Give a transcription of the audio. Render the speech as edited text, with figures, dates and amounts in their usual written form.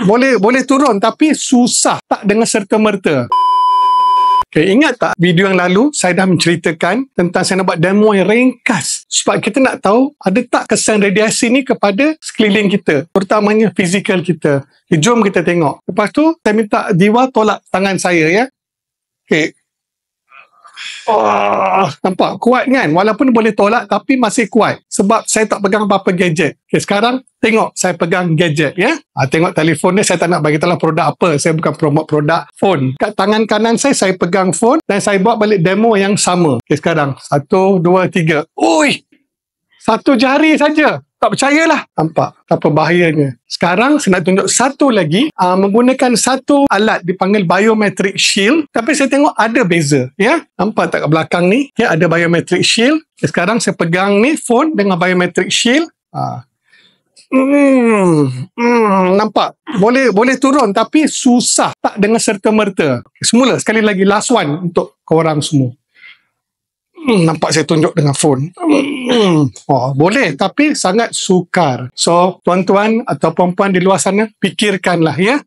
boleh turun tapi susah, tak dengan serta-merta. Okay, ingat tak video yang lalu saya dah menceritakan tentang saya nak buat demo yang ringkas sebab kita nak tahu ada tak kesan radiasi ni kepada sekeliling kita, terutamanya fizikal kita. Okay, jom kita tengok. Lepas tu saya minta Jiwa tolak tangan saya ya. Okay. Oh, nampak kuat kan? Walaupun boleh tolak tapi masih kuat sebab saya tak pegang apa-apa gadget. Okay, sekarang tengok saya pegang gadget ya. Tengok telefon ni, saya tak nak bagi tahu produk apa. Saya bukan promote produk phone. Kat tangan kanan saya pegang phone dan saya buat balik demo yang sama. Okay, sekarang 1, 2, 3. Ui! 1 jari saja. Tak percayalah. Nampak apa bahayanya. Sekarang saya nak tunjuk satu lagi menggunakan satu alat dipanggil biometric shield, tapi saya tengok ada beza ya. Nampak tak kat belakang ni ya, ada biometric shield. Okay, sekarang saya pegang ni phone dengan biometric shield. Nampak boleh turun tapi susah, tak dengan serta-merta. Semula sekali lagi, last one untuk korang semua. Nampak saya tunjuk dengan phone. Boleh tapi sangat sukar. So tuan-tuan atau puan-puan di luar sana, fikirkanlah ya.